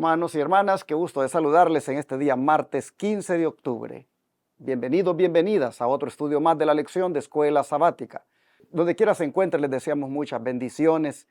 Hermanos y hermanas, qué gusto de saludarles en este día martes 15 de octubre. Bienvenidos, bienvenidas a otro estudio más de la lección de Escuela Sabática. Donde quiera se encuentren, les deseamos muchas bendiciones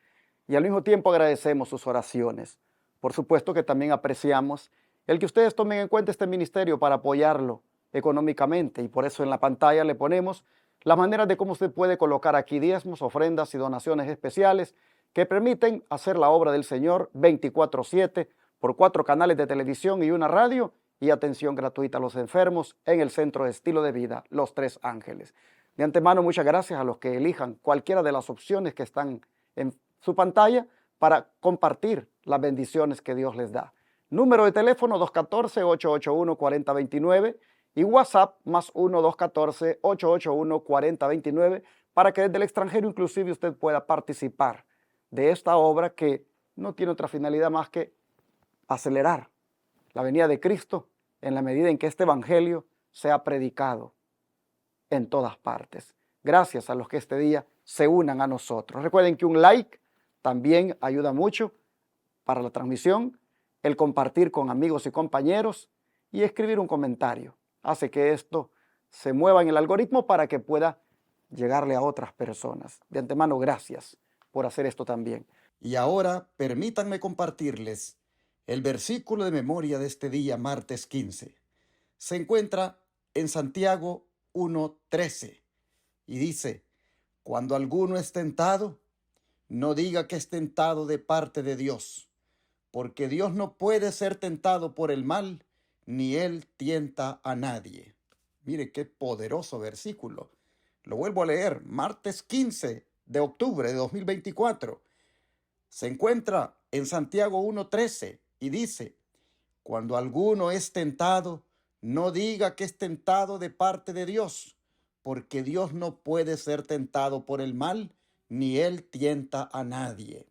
y al mismo tiempo agradecemos sus oraciones. Por supuesto que también apreciamos el que ustedes tomen en cuenta este ministerio para apoyarlo económicamente, y por eso en la pantalla le ponemos las maneras de cómo usted puede colocar aquí diezmos, ofrendas y donaciones especiales que permiten hacer la obra del Señor 24/7 por 4 canales de televisión y una radio, y atención gratuita a los enfermos en el Centro de Estilo de Vida Los Tres Ángeles. De antemano, muchas gracias a los que elijan cualquiera de las opciones que están en su pantalla para compartir las bendiciones que Dios les da. Número de teléfono 214-881-4029 y WhatsApp más 1-214-881-4029 para que desde el extranjero inclusive usted pueda participar de esta obra que no tiene otra finalidad más que acelerar la venida de Cristo en la medida en que este evangelio sea predicado en todas partes. Gracias a los que este día se unan a nosotros. Recuerden que un like también ayuda mucho para la transmisión, el compartir con amigos y compañeros y escribir un comentario. Hace que esto se mueva en el algoritmo para que pueda llegarle a otras personas. De antemano, gracias por hacer esto también. Y ahora permítanme compartirles el versículo de memoria de este día, martes 15. Se encuentra en Santiago 1:13 y dice: cuando alguno es tentado, no diga que es tentado de parte de Dios, porque Dios no puede ser tentado por el mal, ni Él tienta a nadie. Mire qué poderoso versículo. Lo vuelvo a leer, martes 15 de octubre de 2024. Se encuentra en Santiago 1:13 y dice: cuando alguno es tentado, no diga que es tentado de parte de Dios, porque Dios no puede ser tentado por el mal, ni Él tienta a nadie.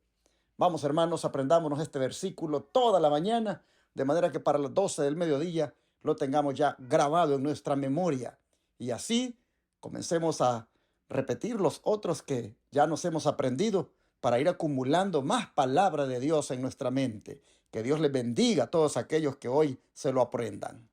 Vamos, hermanos, aprendámonos este versículo toda la mañana, de manera que para las 12 del mediodía lo tengamos ya grabado en nuestra memoria. Y así comencemos a repetir los otros que ya nos hemos aprendido para ir acumulando más palabra de Dios en nuestra mente. Que Dios les bendiga a todos aquellos que hoy se lo aprendan.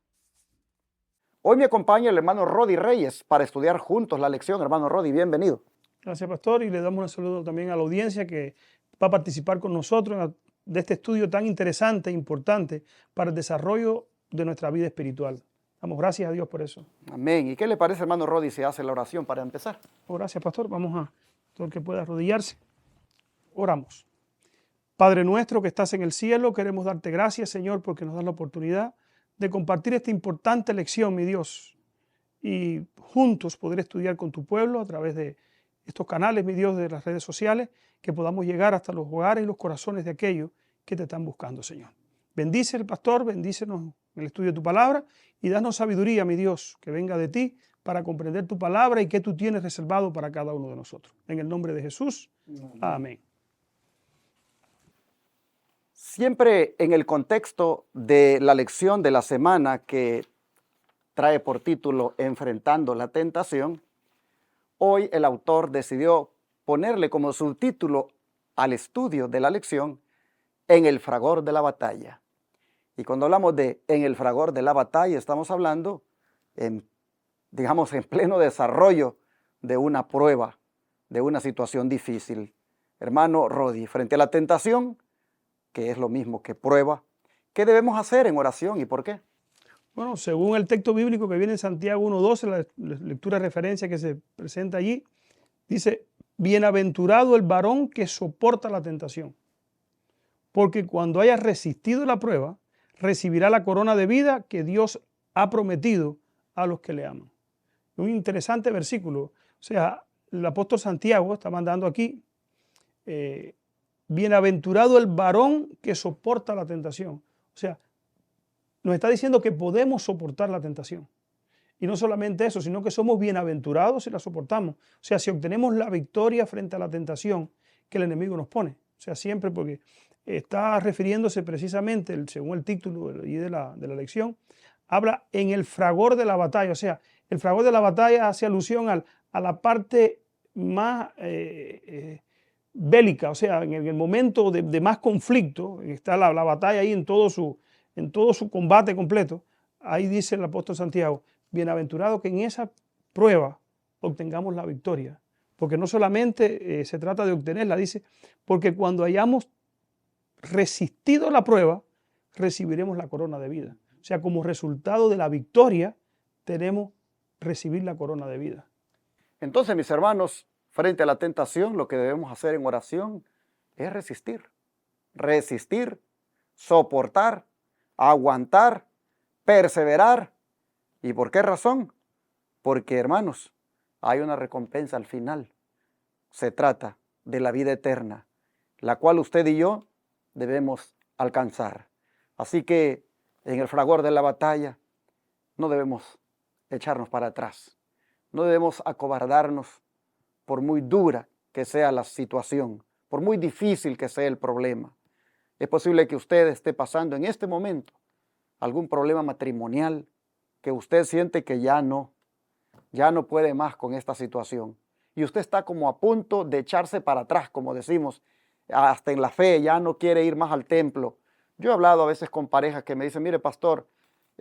Hoy me acompaña el hermano Rodi Reyes para estudiar juntos la lección. Hermano Rodi, bienvenido. Gracias, pastor, y le damos un saludo también a la audiencia que va a participar con nosotros de este estudio tan interesante e importante para el desarrollo de nuestra vida espiritual. Damos gracias a Dios por eso. Amén. ¿Y qué le parece, hermano Rodi, si hace la oración para empezar? Gracias, pastor. Vamos a todo el que pueda arrodillarse. Oramos. Padre nuestro que estás en el cielo, queremos darte gracias, Señor, porque nos das la oportunidad de compartir esta importante lección, mi Dios, y juntos poder estudiar con tu pueblo a través de estos canales, mi Dios, de las redes sociales, que podamos llegar hasta los hogares y los corazones de aquellos que te están buscando, Señor. Bendice el pastor, bendícenos en el estudio de tu palabra y danos sabiduría, mi Dios, que venga de ti para comprender tu palabra y qué tú tienes reservado para cada uno de nosotros. En el nombre de Jesús, amén. Siempre en el contexto de la lección de la semana que trae por título Enfrentando la tentación, hoy el autor decidió ponerle como subtítulo al estudio de la lección En el fragor de la batalla. Y cuando hablamos de en el fragor de la batalla, estamos hablando digamos, en pleno desarrollo de una prueba, de una situación difícil. Hermano Rodi, frente a la tentación, que es lo mismo que prueba, ¿qué debemos hacer en oración y por qué? Bueno, según el texto bíblico que viene en Santiago 1:12, la lectura de referencia que se presenta allí, dice: bienaventurado el varón que soporta la tentación, porque cuando haya resistido la prueba, recibirá la corona de vida que Dios ha prometido a los que le aman. Un interesante versículo. O sea, el apóstol Santiago está mandando aquí, bienaventurado el varón que soporta la tentación. O sea, nos está diciendo que podemos soportar la tentación. Y no solamente eso, sino que somos bienaventurados si la soportamos. O sea, si obtenemos la victoria frente a la tentación que el enemigo nos pone. O sea, siempre, porque está refiriéndose precisamente, según el título de la lección, habla en el fragor de la batalla. O sea, el fragor de la batalla hace alusión a la parte más bélica, o sea, en el momento de más conflicto, está la batalla ahí en todo su combate completo, ahí dice el apóstol Santiago, bienaventurado que en esa prueba obtengamos la victoria, porque no solamente se trata de obtenerla, dice, porque cuando hayamos resistido la prueba, recibiremos la corona de vida. O sea, como resultado de la victoria, tenemos recibir la corona de vida. Entonces, mis hermanos, frente a la tentación, lo que debemos hacer en oración es resistir. Resistir, soportar, aguantar, perseverar. ¿Y por qué razón? Porque, hermanos, hay una recompensa al final. Se trata de la vida eterna, la cual usted y yo debemos alcanzar. Así que en el fragor de la batalla no debemos echarnos para atrás. No debemos acobardarnos por muy dura que sea la situación, por muy difícil que sea el problema. Es posible que usted esté pasando en este momento algún problema matrimonial, que usted siente que ya no puede más con esta situación. Y usted está como a punto de echarse para atrás, como decimos, hasta en la fe, ya no quiere ir más al templo. Yo he hablado a veces con parejas que me dicen, mire pastor,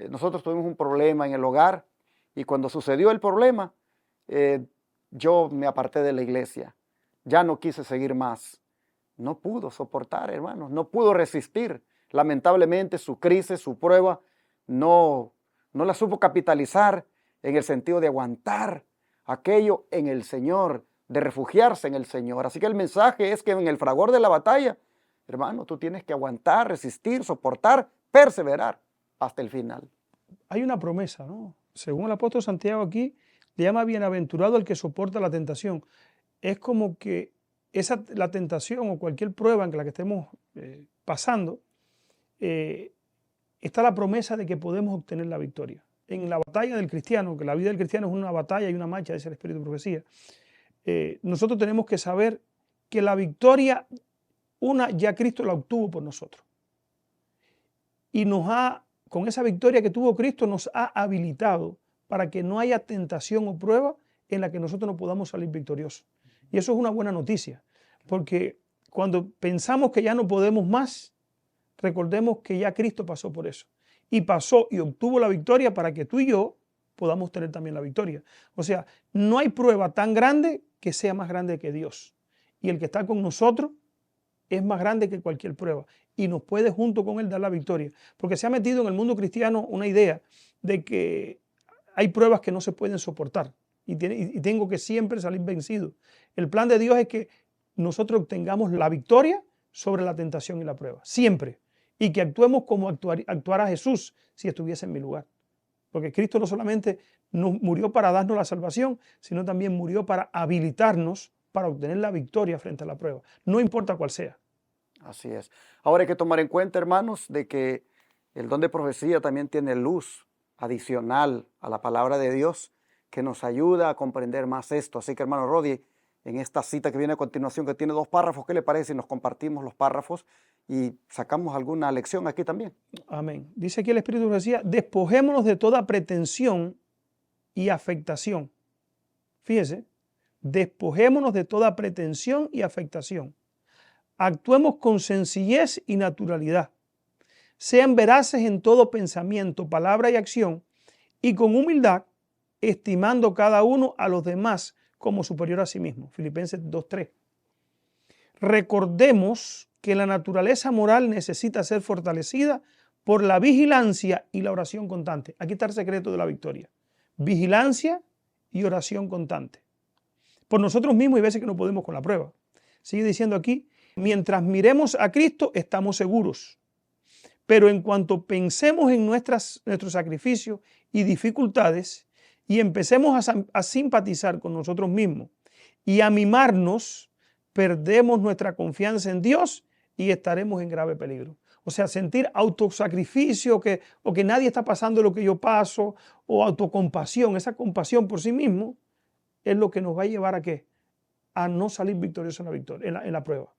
nosotros tuvimos un problema en el hogar y cuando sucedió el problema, yo me aparté de la iglesia, ya no quise seguir más. No pudo soportar, hermanos, no pudo resistir. Lamentablemente su crisis, su prueba, no la supo capitalizar en el sentido de aguantar aquello en el Señor, de refugiarse en el Señor. Así que el mensaje es que en el fragor de la batalla, hermano, tú tienes que aguantar, resistir, soportar, perseverar hasta el final. Hay una promesa, ¿no? Según el apóstol Santiago aquí, le llama bienaventurado al que soporta la tentación. Es como que la tentación o cualquier prueba en la que estemos pasando, está la promesa de que podemos obtener la victoria. En la batalla del cristiano, que la vida del cristiano es una batalla y una marcha, dice el Espíritu de Profecía, nosotros tenemos que saber que la victoria, ya Cristo la obtuvo por nosotros. Y con esa victoria que tuvo Cristo, nos ha habilitado para que no haya tentación o prueba en la que nosotros no podamos salir victoriosos. Y eso es una buena noticia, porque cuando pensamos que ya no podemos más, recordemos que ya Cristo pasó por eso. Y pasó y obtuvo la victoria para que tú y yo podamos tener también la victoria. O sea, no hay prueba tan grande que sea más grande que Dios. Y el que está con nosotros es más grande que cualquier prueba. Y nos puede junto con Él dar la victoria. Porque se ha metido en el mundo cristiano una idea de que hay pruebas que no se pueden soportar. Y tengo que siempre salir vencido. El plan de Dios es que nosotros obtengamos la victoria sobre la tentación y la prueba. Siempre. Y que actuemos como actuara Jesús si estuviese en mi lugar. Porque Cristo no solamente murió para darnos la salvación, sino también murió para habilitarnos para obtener la victoria frente a la prueba. No importa cuál sea. Así es. Ahora hay que tomar en cuenta, hermanos, de que el don de profecía también tiene luz adicional a la palabra de Dios que nos ayuda a comprender más esto. Así que, hermano Rodi, en esta cita que viene a continuación, que tiene 2 párrafos, ¿qué le parece si nos compartimos los párrafos y sacamos alguna lección aquí también? Amén. Dice aquí el Espíritu decía, despojémonos de toda pretensión y afectación. Fíjese, despojémonos de toda pretensión y afectación. Actuemos con sencillez y naturalidad. Sean veraces en todo pensamiento, palabra y acción, y con humildad, estimando cada uno a los demás como superior a sí mismo. Filipenses 2:3. Recordemos que la naturaleza moral necesita ser fortalecida por la vigilancia y la oración constante. Aquí está el secreto de la victoria. Vigilancia y oración constante. Por nosotros mismos hay veces que no podemos con la prueba. Sigue diciendo aquí, mientras miremos a Cristo estamos seguros. Pero en cuanto pensemos en nuestros sacrificios y dificultades y empecemos a simpatizar con nosotros mismos y a mimarnos, perdemos nuestra confianza en Dios y estaremos en grave peligro. O sea, sentir autosacrificio o que nadie está pasando lo que yo paso, o autocompasión, esa compasión por sí mismo, es lo que nos va a llevar a ¿qué? A no salir victoriosos en la prueba.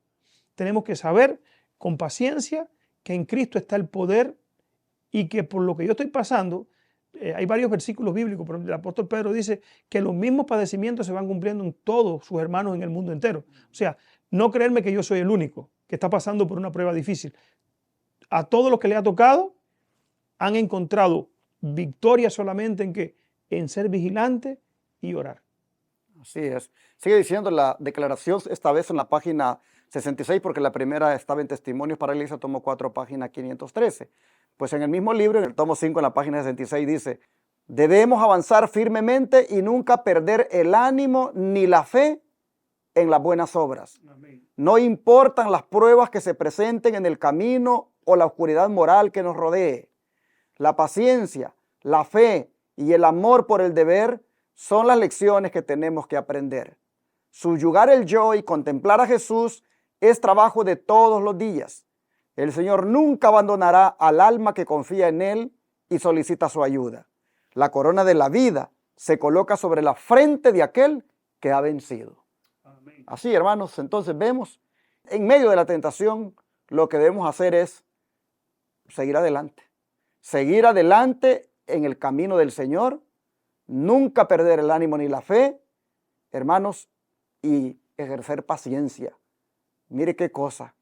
Tenemos que saber con paciencia que en Cristo está el poder y que por lo que yo estoy pasando, hay varios versículos bíblicos, pero el apóstol Pedro dice que los mismos padecimientos se van cumpliendo en todos sus hermanos en el mundo entero. O sea, no creerme que yo soy el único que está pasando por una prueba difícil. A todos los que le ha tocado han encontrado victoria solamente en ¿qué? En ser vigilante y orar. Así es. Sigue diciendo la declaración, esta vez en la página 66, porque la primera estaba en Testimonios para la Iglesia, tomo 4, página 513. Pues en el mismo libro, en el tomo 5, en la página 66, dice: debemos avanzar firmemente y nunca perder el ánimo ni la fe en las buenas obras. Amén. No importan las pruebas que se presenten en el camino o la oscuridad moral que nos rodee. La paciencia, la fe y el amor por el deber son las lecciones que tenemos que aprender. Subyugar el yo y contemplar a Jesús es trabajo de todos los días. El Señor nunca abandonará al alma que confía en Él y solicita su ayuda. La corona de la vida se coloca sobre la frente de aquel que ha vencido. Amén. Así, hermanos, entonces vemos, en medio de la tentación, lo que debemos hacer es seguir adelante. Seguir adelante en el camino del Señor, nunca perder el ánimo ni la fe, hermanos, y ejercer paciencia. Mire qué cosa,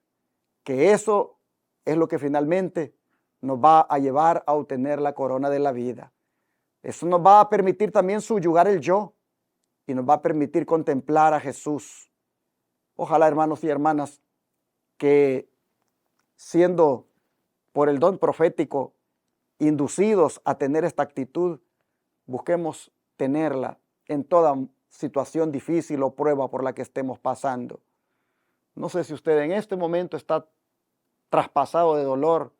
que eso es lo que finalmente nos va a llevar a obtener la corona de la vida. Eso nos va a permitir también subyugar el yo y nos va a permitir contemplar a Jesús. Ojalá, hermanos y hermanas, que siendo por el don profético inducidos a tener esta actitud, busquemos tenerla en toda situación difícil o prueba por la que estemos pasando. No sé si usted en este momento está traspasado de dolor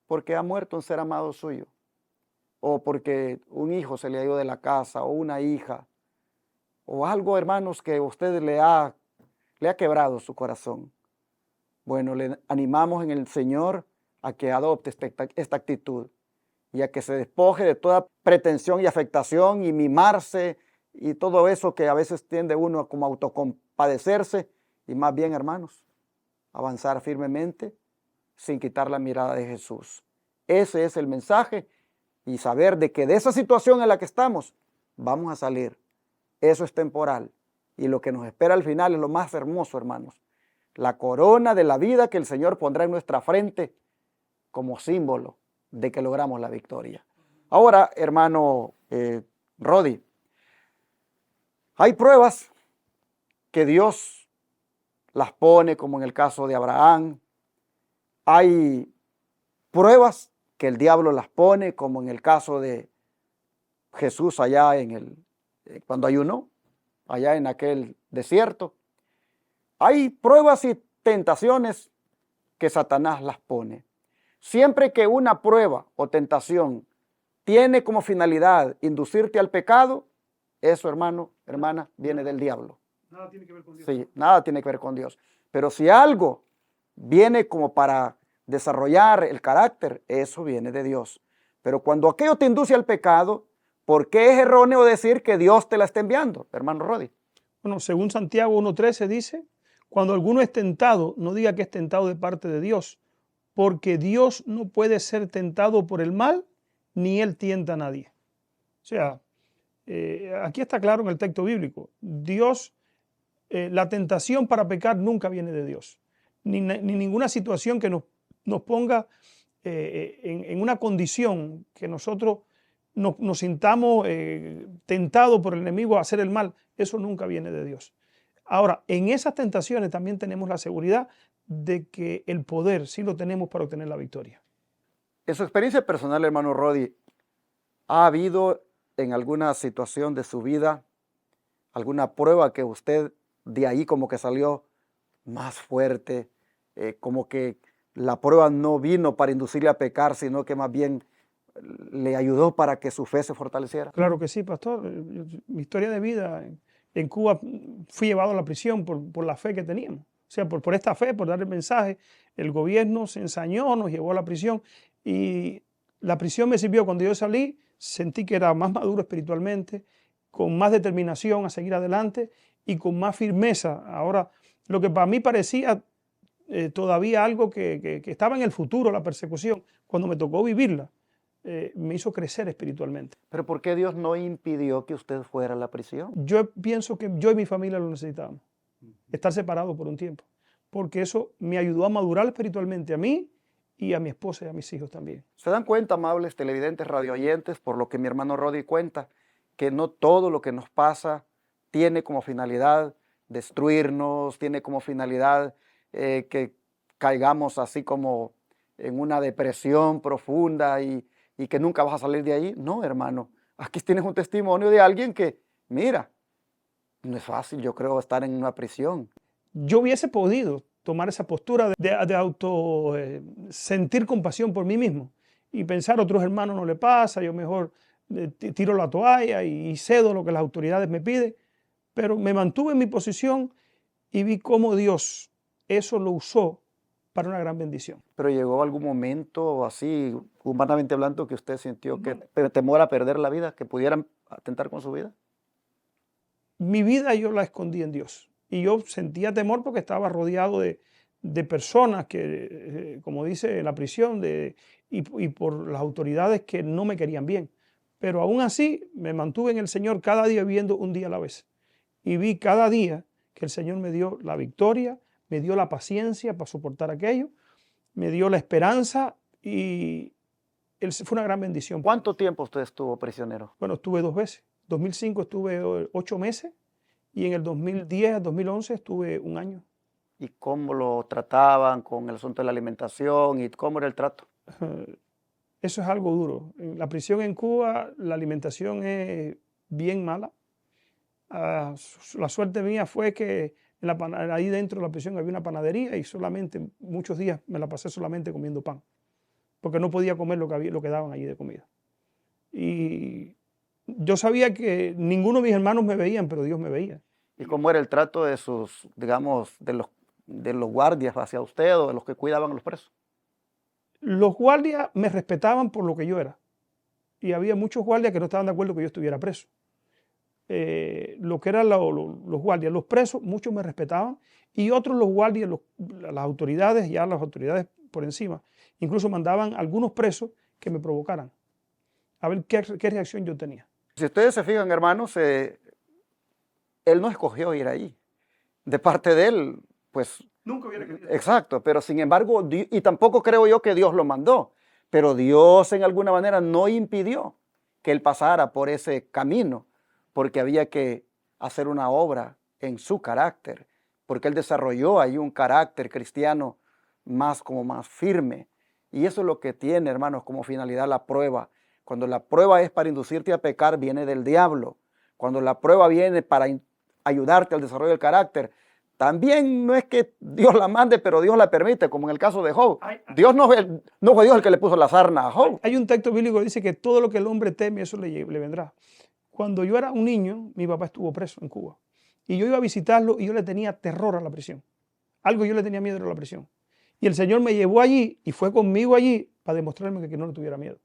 porque ha muerto un ser amado suyo, o porque un hijo se le ha ido de la casa, o una hija, o algo, hermanos, que usted le ha quebrado su corazón. Bueno, le animamos en el Señor a que adopte esta actitud y a que se despoje de toda pretensión y afectación y mimarse y todo eso que a veces tiende uno a como autocompadecerse, y más bien, hermanos, avanzar firmemente sin quitar la mirada de Jesús. Ese es el mensaje, y saber de que de esa situación en la que estamos vamos a salir. Eso es temporal, y lo que nos espera al final es lo más hermoso, hermanos. La corona de la vida que el Señor pondrá en nuestra frente como símbolo de que logramos la victoria. Ahora, hermano Rodi, hay pruebas que Dios las pone, como en el caso de Abraham. Hay pruebas que el diablo las pone, como en el caso de Jesús allá cuando ayunó, allá en aquel desierto. Hay pruebas y tentaciones que Satanás las pone. Siempre que una prueba o tentación tiene como finalidad inducirte al pecado, eso, hermano, hermana, viene del diablo. Nada tiene que ver con Dios. Sí, nada tiene que ver con Dios. Pero si algo viene como para desarrollar el carácter, eso viene de Dios. Pero cuando aquello te induce al pecado, ¿por qué es erróneo decir que Dios te la está enviando, hermano Rodi? Bueno, según Santiago 1:13 dice: cuando alguno es tentado, no diga que es tentado de parte de Dios, porque Dios no puede ser tentado por el mal, ni Él tienta a nadie. O sea, aquí está claro en el texto bíblico, la tentación para pecar nunca viene de Dios, ni ninguna situación que nos ponga en una condición que nosotros nos sintamos tentados por el enemigo a hacer el mal, eso nunca viene de Dios. Ahora, en esas tentaciones también tenemos la seguridad de que el poder sí lo tenemos para obtener la victoria. En su experiencia personal, hermano Rodi, ¿ha habido en alguna situación de su vida alguna prueba que usted de ahí como que salió más fuerte, como que la prueba no vino para inducirle a pecar, sino que más bien le ayudó para que su fe se fortaleciera? Claro que sí, pastor. Mi historia de vida en Cuba, fui llevado a la prisión por la fe que teníamos. O sea, por esta fe, por dar el mensaje, el gobierno se ensañó, nos llevó a la prisión, y la prisión me sirvió. Cuando yo salí, sentí que era más maduro espiritualmente, con más determinación a seguir adelante y con más firmeza. Ahora, lo que para mí parecía todavía algo que estaba en el futuro, la persecución, cuando me tocó vivirla, me hizo crecer espiritualmente. ¿Pero por qué Dios no impidió que usted fuera a la prisión? Yo pienso que yo y mi familia lo necesitábamos, estar separados por un tiempo. porque eso me ayudó a madurar espiritualmente a mí y a mi esposa y a mis hijos también. ¿Se dan cuenta, amables televidentes, radioyentes, por lo que mi hermano Rodi cuenta, que no todo lo que nos pasa tiene como finalidad destruirnos, tiene como finalidad que caigamos así como en una depresión profunda y que nunca vas a salir de ahí? No, hermano, aquí tienes un testimonio de alguien que, mira, no es fácil, yo creo, estar en una prisión. Yo hubiese podido tomar esa postura de sentir compasión por mí mismo y pensar a otros hermanos no le pasa, yo mejor tiro la toalla y cedo lo que las autoridades me piden, pero me mantuve en mi posición y vi cómo Dios eso lo usó para una gran bendición. Pero llegó algún momento así, humanamente hablando, que usted sintió que temor a perder la vida, que pudieran atentar con su vida. Mi vida yo la escondí en Dios y yo sentía temor porque estaba rodeado de personas que, como dice la prisión, y por las autoridades que no me querían bien. Pero aún así me mantuve en el Señor cada día viviendo un día a la vez. Y vi cada día que el Señor me dio la victoria, me dio la paciencia para soportar aquello, me dio la esperanza y fue una gran bendición. ¿Cuánto tiempo usted estuvo prisionero? Bueno, estuve 2 veces. En 2005 estuve 8 meses y en el 2010, 2011 estuve 1 año. ¿Y cómo lo trataban con el asunto de la alimentación y cómo era el trato? Eso es algo duro. En la prisión en Cuba la alimentación es bien mala. La suerte mía fue que ahí dentro de la prisión había una panadería y solamente muchos días me la pasé solamente comiendo pan, porque no podía comer lo que daban allí de comida. Y yo sabía que ninguno de mis hermanos me veían, pero Dios me veía. ¿Y cómo era el trato de sus, digamos, de los guardias hacia usted o de los que cuidaban a los presos? Los guardias me respetaban por lo que yo era. Y había muchos guardias que no estaban de acuerdo que yo estuviera preso. Lo que eran los guardias, los presos, muchos me respetaban. Y otros los guardias, las autoridades, ya las autoridades por encima, incluso mandaban a algunos presos que me provocaran. A ver qué reacción yo tenía. Si ustedes se fijan, hermanos, él no escogió ir ahí. De parte de él, pues... Nunca hubiera querido. Exacto, pero sin embargo, y tampoco creo yo que Dios lo mandó, pero Dios en alguna manera no impidió que él pasara por ese camino, porque había que hacer una obra en su carácter, porque él desarrolló ahí un carácter cristiano más firme. Y eso es lo que tiene, hermanos, como finalidad la prueba. Cuando la prueba es para inducirte a pecar, viene del diablo. Cuando la prueba viene para ayudarte al desarrollo del carácter, también no es que Dios la mande, pero Dios la permite, como en el caso de Job. Dios no fue Dios el que le puso la sarna a Job. Hay un texto bíblico que dice que todo lo que el hombre teme, eso le vendrá. Cuando yo era un niño, mi papá estuvo preso en Cuba. Y yo iba a visitarlo y yo le tenía terror a la prisión. Algo yo le tenía miedo a la prisión. Y el Señor me llevó allí y fue conmigo allí para demostrarme que no le tuviera miedo.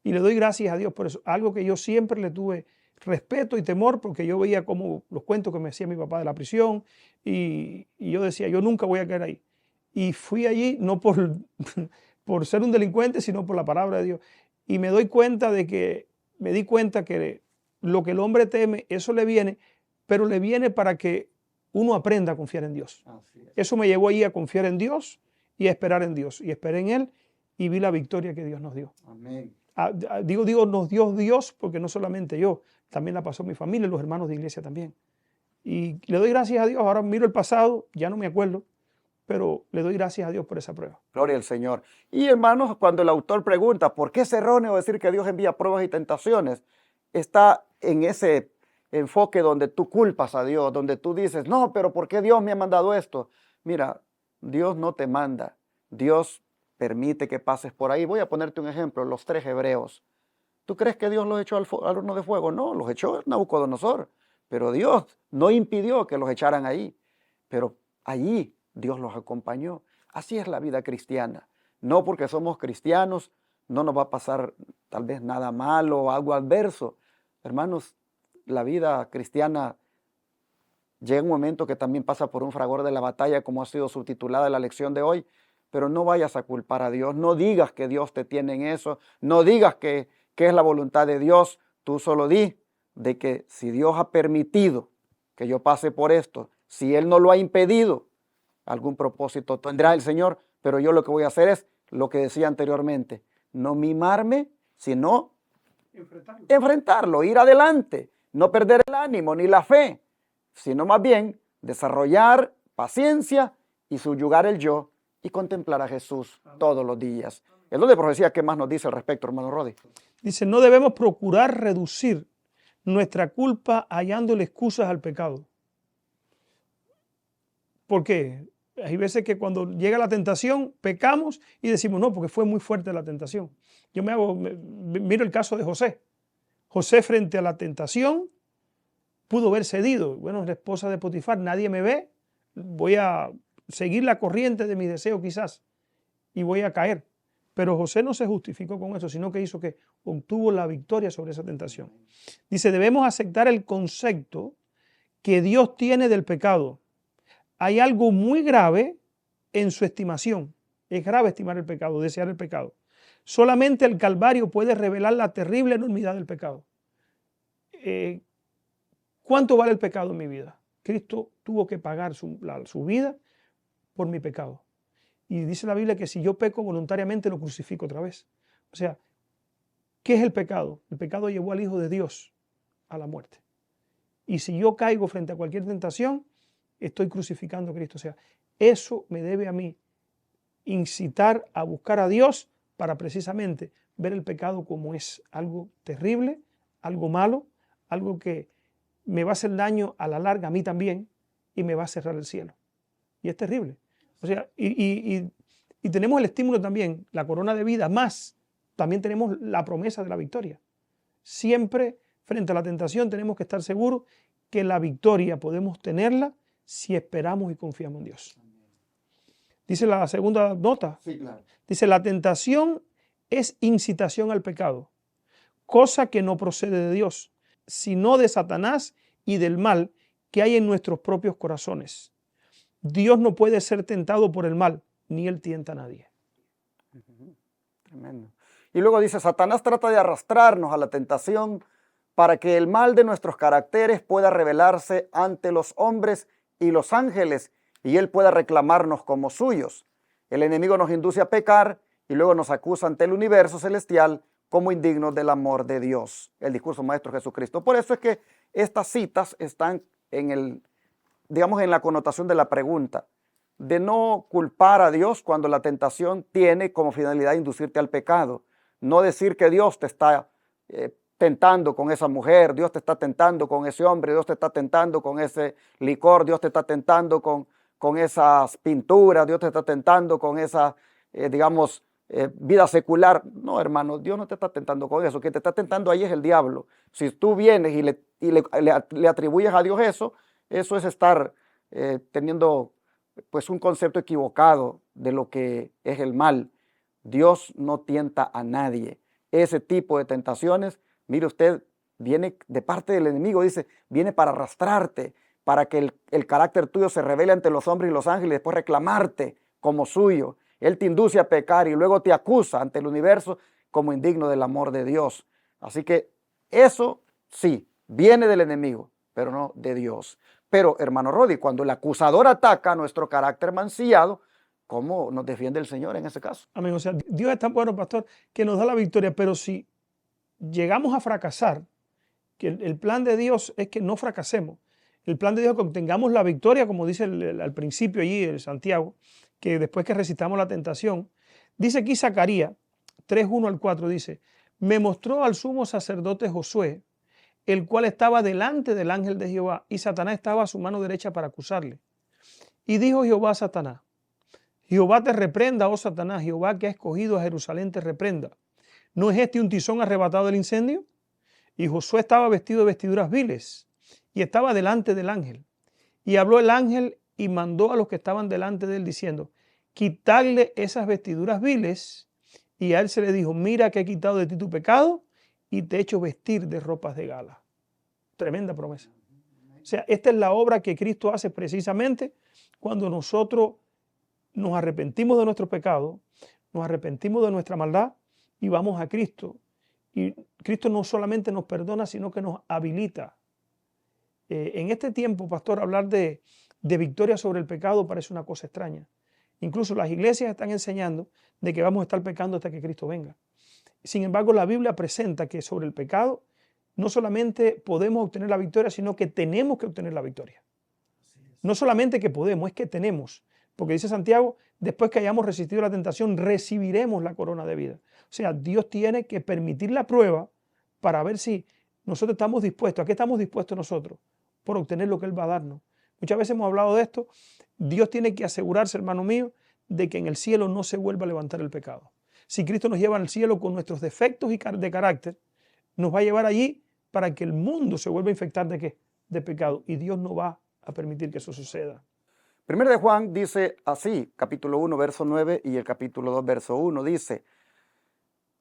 Y le doy gracias a Dios por eso. Algo que yo siempre le tuve respeto y temor, porque yo veía como los cuentos que me hacía mi papá de la prisión y yo decía, yo nunca voy a caer ahí. Y fui allí no por ser un delincuente, sino por la palabra de Dios. Y me di cuenta que lo que el hombre teme, eso le viene, pero le viene para que uno aprenda a confiar en Dios. Eso me llevó ahí a confiar en Dios y a esperar en Dios. Y esperé en Él y vi la victoria que Dios nos dio. Amén. Digo, nos dio Dios porque no solamente yo, también la pasó mi familia y los hermanos de iglesia también. Y le doy gracias a Dios. Ahora miro el pasado, ya no me acuerdo, pero le doy gracias a Dios por esa prueba. Gloria al Señor. Y hermanos, cuando el autor pregunta por qué es erróneo decir que Dios envía pruebas y tentaciones, está en ese enfoque donde tú culpas a Dios, donde tú dices, no, pero ¿por qué Dios me ha mandado esto? Mira, Dios no te manda, Dios permite que pases por ahí. Voy a ponerte un ejemplo, los 3 hebreos. ¿Tú crees que Dios los echó al horno de fuego? No, los echó Nabucodonosor, pero Dios no impidió que los echaran ahí, pero allí Dios los acompañó. Así es la vida cristiana. No porque somos cristianos no nos va a pasar tal vez nada malo o algo adverso. Hermanos, la vida cristiana llega un momento que también pasa por un fragor de la batalla, como ha sido subtitulada la lección de hoy, pero no vayas a culpar a Dios, no digas que Dios te tiene en eso, no digas que es la voluntad de Dios, tú solo di de que si Dios ha permitido que yo pase por esto, si Él no lo ha impedido, algún propósito tendrá el Señor, pero yo lo que voy a hacer es lo que decía anteriormente, no mimarme, sino enfrentarlo, ir adelante, no perder el ánimo ni la fe, sino más bien desarrollar paciencia y subyugar el yo y contemplar a Jesús todos los días. El don de profecía, ¿qué más nos dice al respecto, hermano Rodi? Dice, no debemos procurar reducir nuestra culpa hallándole excusas al pecado. ¿Por qué? Hay veces que cuando llega la tentación, pecamos y decimos, no, porque fue muy fuerte la tentación. Yo miro el caso de José. José frente a la tentación pudo haber cedido. Bueno, es la esposa de Potifar, nadie me ve, voy a seguir la corriente de mi deseo quizás y voy a caer. Pero José no se justificó con eso, sino que hizo que obtuvo la victoria sobre esa tentación. Dice, debemos aceptar el concepto que Dios tiene del pecado. Hay algo muy grave en su estimación. Es grave estimar el pecado, desear el pecado. Solamente el Calvario puede revelar la terrible enormidad del pecado. ¿Cuánto vale el pecado en mi vida? Cristo tuvo que pagar su vida por mi pecado. Y dice la Biblia que si yo peco voluntariamente lo crucifico otra vez. O sea, ¿qué es el pecado? El pecado llevó al Hijo de Dios a la muerte. Y si yo caigo frente a cualquier tentación, estoy crucificando a Cristo. O sea, eso me debe a mí incitar a buscar a Dios para precisamente ver el pecado como es algo terrible, algo malo, algo que me va a hacer daño a la larga a mí también y me va a cerrar el cielo. Y es terrible. O sea, y tenemos el estímulo también, la corona de vida, más también tenemos la promesa de la victoria. Siempre frente a la tentación tenemos que estar seguros que la victoria podemos tenerla si esperamos y confiamos en Dios. Dice la segunda nota. Sí, claro. Dice, la tentación es incitación al pecado, cosa que no procede de Dios, sino de Satanás y del mal que hay en nuestros propios corazones. Dios no puede ser tentado por el mal, ni él tienta a nadie. Tremendo. Y luego dice, Satanás trata de arrastrarnos a la tentación para que el mal de nuestros caracteres pueda revelarse ante los hombres y los ángeles y él pueda reclamarnos como suyos. El enemigo nos induce a pecar y luego nos acusa ante el universo celestial como indignos del amor de Dios. El discurso maestro Jesucristo. Por eso es que estas citas están en la connotación de la pregunta, de no culpar a Dios cuando la tentación tiene como finalidad inducirte al pecado. No decir que Dios te está tentando con esa mujer, Dios te está tentando con ese hombre, Dios te está tentando con ese licor, Dios te está tentando con esas pinturas, Dios te está tentando con esa, vida secular. No, hermano, Dios no te está tentando con eso. Quien te está tentando ahí es el diablo. Si tú vienes y le atribuyes a Dios eso es estar teniendo pues un concepto equivocado de lo que es el mal. Dios no tienta a nadie. Ese tipo de tentaciones, mire usted, viene de parte del enemigo, dice, viene para arrastrarte, para que el carácter tuyo se revele ante los hombres y los ángeles y después reclamarte como suyo. Él te induce a pecar y luego te acusa ante el universo como indigno del amor de Dios. Así que eso sí, viene del enemigo, pero no de Dios. Pero, hermano Rodi, cuando el acusador ataca nuestro carácter mancillado, ¿cómo nos defiende el Señor en ese caso? Amén. O sea, Dios es tan bueno, pastor, que nos da la victoria, pero si llegamos a fracasar, que el plan de Dios es que no fracasemos. El plan de Dios es que obtengamos la victoria, como dice al principio allí en Santiago, que después que resistamos la tentación, dice aquí Zacarías 3:1 al 4, dice, me mostró al sumo sacerdote Josué, el cual estaba delante del ángel de Jehová, y Satanás estaba a su mano derecha para acusarle. Y dijo Jehová a Satanás, Jehová te reprenda, oh Satanás, Jehová que ha escogido a Jerusalén te reprenda. ¿No es este un tizón arrebatado del incendio? Y Josué estaba vestido de vestiduras viles, y estaba delante del ángel. Y habló el ángel y mandó a los que estaban delante de él diciendo, quitadle esas vestiduras viles. Y a él se le dijo, mira que he quitado de ti tu pecado y te he hecho vestir de ropas de gala. Tremenda promesa. O sea, esta es la obra que Cristo hace precisamente cuando nosotros nos arrepentimos de nuestro pecado, nos arrepentimos de nuestra maldad y vamos a Cristo. Y Cristo no solamente nos perdona, sino que nos habilita. En este tiempo, pastor, hablar de de victoria sobre el pecado parece una cosa extraña. Incluso las iglesias están enseñando de que vamos a estar pecando hasta que Cristo venga. Sin embargo, la Biblia presenta que sobre el pecado no solamente podemos obtener la victoria, sino que tenemos que obtener la victoria. No solamente que podemos, es que tenemos. Porque dice Santiago, después que hayamos resistido la tentación, recibiremos la corona de vida. O sea, Dios tiene que permitir la prueba para ver si nosotros estamos dispuestos. ¿A qué estamos dispuestos nosotros? Por obtener lo que Él va a darnos. Muchas veces hemos hablado de esto. Dios tiene que asegurarse, hermano mío, de que en el cielo no se vuelva a levantar el pecado. Si Cristo nos lleva al cielo con nuestros defectos de carácter, nos va a llevar allí para que el mundo se vuelva a infectar ¿de qué? De pecado. Y Dios no va a permitir que eso suceda. Primero de Juan dice así, capítulo 1, verso 9 y el capítulo 2, verso 1, dice: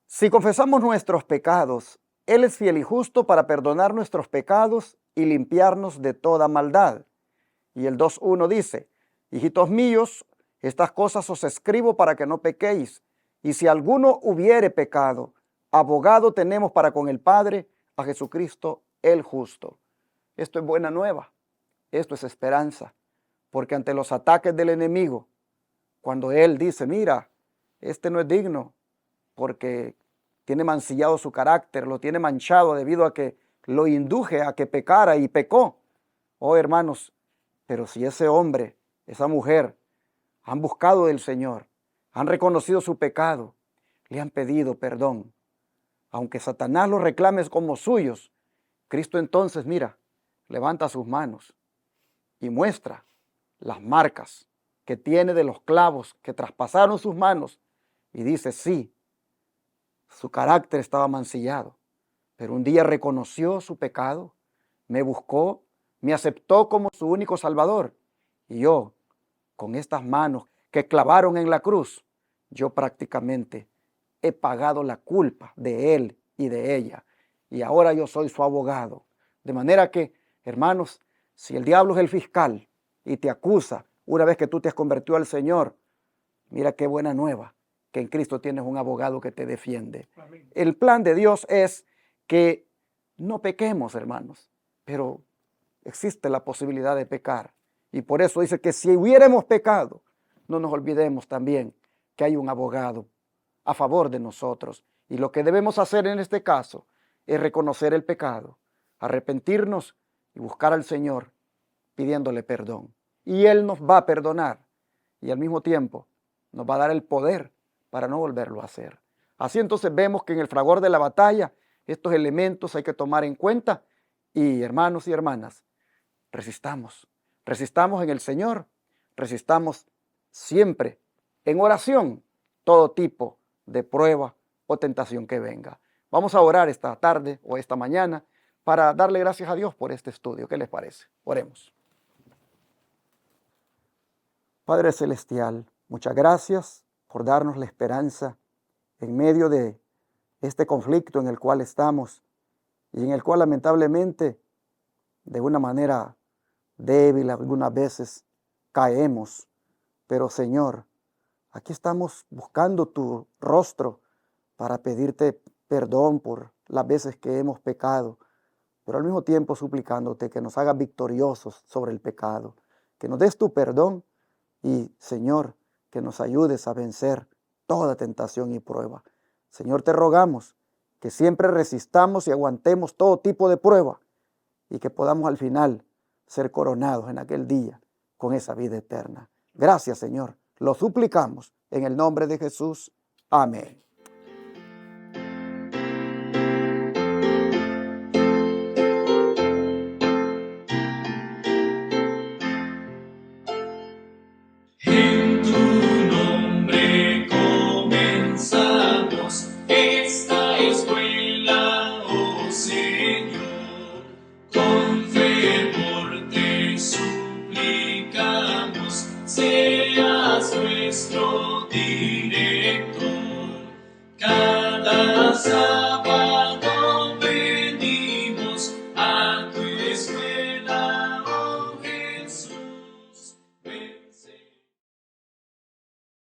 si confesamos nuestros pecados, Él es fiel y justo para perdonar nuestros pecados y limpiarnos de toda maldad. Y el 2:1 dice: hijitos míos, estas cosas os escribo para que no pequéis. Y si alguno hubiere pecado, abogado tenemos para con el Padre, a Jesucristo el justo. Esto es buena nueva, esto es esperanza, porque ante los ataques del enemigo, cuando él dice, mira, este no es digno, porque tiene mancillado su carácter, lo tiene manchado debido a que lo induje a que pecara y pecó. Oh, hermanos, pero si ese hombre, esa mujer, han buscado del Señor, han reconocido su pecado, le han pedido perdón, aunque Satanás los reclame como suyos, Cristo entonces, mira, levanta sus manos y muestra las marcas que tiene de los clavos que traspasaron sus manos y dice, sí, su carácter estaba mancillado, pero un día reconoció su pecado, me buscó, me aceptó como su único Salvador y yo, con estas manos que clavaron en la cruz, yo prácticamente he pagado la culpa de él y de ella y ahora yo soy su abogado. De manera que, hermanos, si el diablo es el fiscal y te acusa una vez que tú te has convertido al Señor, mira qué buena nueva, que en Cristo tienes un abogado que te defiende. Amén. El plan de Dios es que no pequemos, hermanos, pero existe la posibilidad de pecar. Y por eso dice que si hubiéramos pecado, no nos olvidemos también que hay un abogado a favor de nosotros. Y lo que debemos hacer en este caso es reconocer el pecado, arrepentirnos y buscar al Señor pidiéndole perdón. Y Él nos va a perdonar y al mismo tiempo nos va a dar el poder para no volverlo a hacer. Así entonces vemos que en el fragor de la batalla estos elementos hay que tomar en cuenta y hermanos y hermanas, resistamos en el Señor, resistamos siempre en oración todo tipo de prueba o tentación que venga. Vamos a orar esta tarde o esta mañana para darle gracias a Dios por este estudio. ¿Qué les parece? Oremos. Padre Celestial, muchas gracias por darnos la esperanza en medio de este conflicto en el cual estamos y en el cual lamentablemente de una manera débil algunas veces caemos. Pero Señor, aquí estamos buscando tu rostro para pedirte perdón por las veces que hemos pecado, pero al mismo tiempo suplicándote que nos hagas victoriosos sobre el pecado, que nos des tu perdón y, Señor, que nos ayudes a vencer toda tentación y prueba. Señor, te rogamos que siempre resistamos y aguantemos todo tipo de prueba y que podamos al final ser coronados en aquel día con esa vida eterna. Gracias, Señor. Lo suplicamos en el nombre de Jesús. Amén.